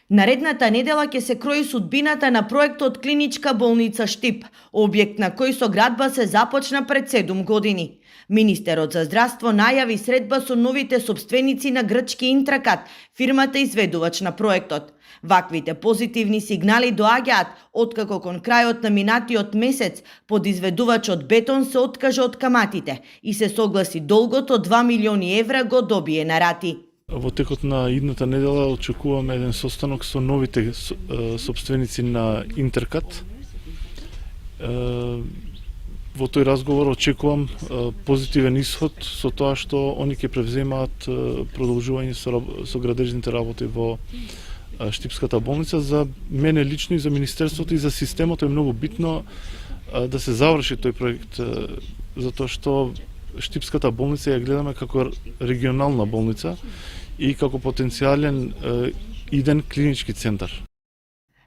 Наредната недела ќе се крои судбината на проектот Клиничка болница Штип, објект на кој со градба се започна пред 7 години. Министерот за здравство најави средба со новите собственици на грчки Интракат, фирмата изведувач на проектот. Ваквите позитивни сигнали доаѓаат откако кон крајот на минатиот месец подизведувачот Бетон се откажа од каматите и се согласи долгот од 2 милиони евра го добие на рати. Во текот на идната недела очекуваме еден состанок со новите собственици на Интеркат. Во тој разговор очекувам позитивен исход со тоа што они ќе превземаат продолжување со градежните работи во Штипската болница. За мене лично и за Министерството и за системот е многу битно да се заврши тој проект, затоа што Штипската болница ја гледаме како регионална болница и како потенцијален иден клинички центар.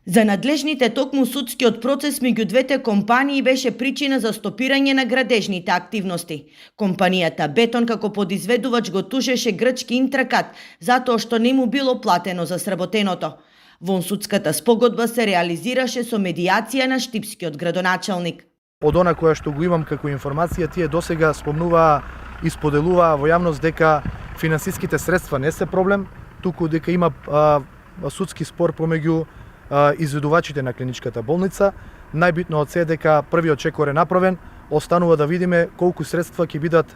За надлежните токму судскиот процес меѓу двете компании беше причина за стопирање на градежните активности. Компанијата Бетон како подизведувач го тужеше грчки Интракат затоа што не му било платено за сработеното. Вонсудската спогодба се реализираше со медијација на штипскиот градоначалник. Од она која што го имам како информација, тие досега спомнуваа и споделуваа во јавност дека финансиските средства не се проблем, туку дека има судски спор помеѓу изведувачите на клиничката болница. Најбитно од се дека првиот чекор е направен, останува да видиме колку средства ќе бидат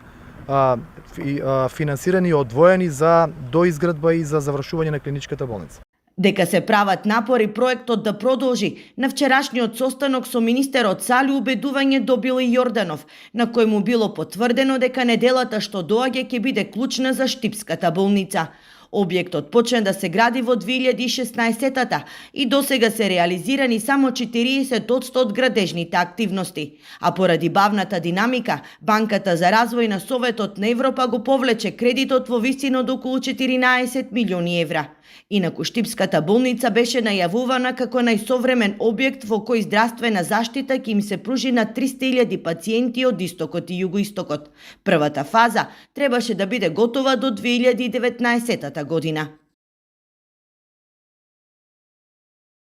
финансирани и одвоени за доизградба и за завршување на клиничката болница. Дека се прават напори проектот да продолжи, на вчерашниот состанок со министерот Сали убедување добил и Јорданов, на кој му било потврдено дека неделата што доаѓа ќе биде клучна за Штипската болница. Објектот почна да се гради во 2016-та и досега се реализирани само 40% од градежните активности. А поради бавната динамика, Банката за развој на Советот на Европа го повлече кредитот во висина од околу 14 милиони евра. Инаку Штипската болница беше најавувана како најсовремен објект во кој здравствена заштита ќе им се пружи на 300.000 пациенти од истокот и југоистокот. Првата фаза требаше да биде готова до 2019 година.